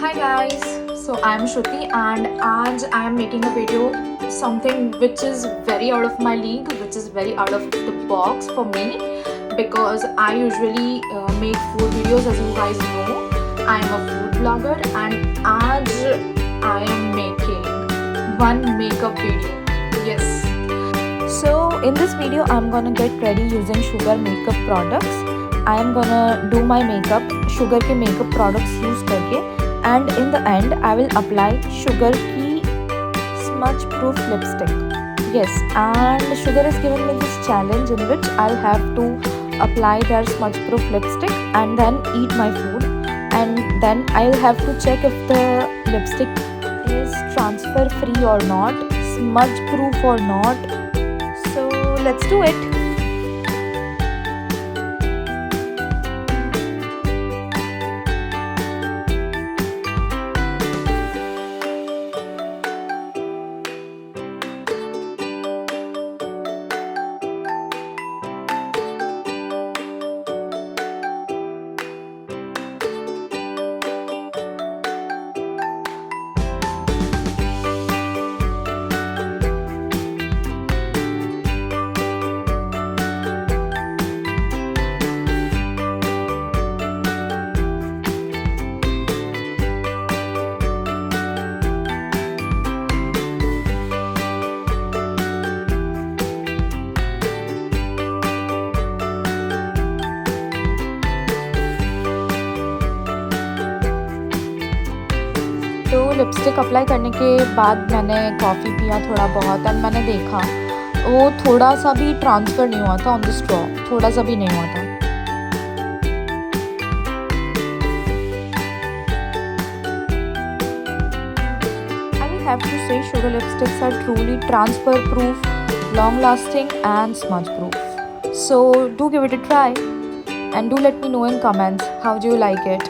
Hi guys, so I am Shruti and आज I am making a video something which is very out of my league, which is very out of the box for me because I usually make food videos. As you guys know, I am a food blogger and आज I am making one makeup video. Yes. So in this video I'm gonna get ready using sugar makeup products. I am gonna do my makeup sugar के makeup products use करके and in the end I will apply sugar की smudge proof lipstick. Yes, and sugar is given me this challenge in which I'll have to apply their smudge proof lipstick and then eat my food, and then I'll have to check if the lipstick is transfer free or not, smudge proof or not. So let's do it. तो lipstick apply करने के बाद मैंने coffee पिया थोड़ा बहुत and मैंने देखा वो थोड़ा सा भी ट्रांसफ़र नहीं हुआ था ऑन द स्ट्रॉ, थोड़ा सा भी नहीं हुआ था. I will have to say sugar lipsticks are truly transfer proof, long lasting and smudge proof. So do give it a try and do let me know in comments how do you like it.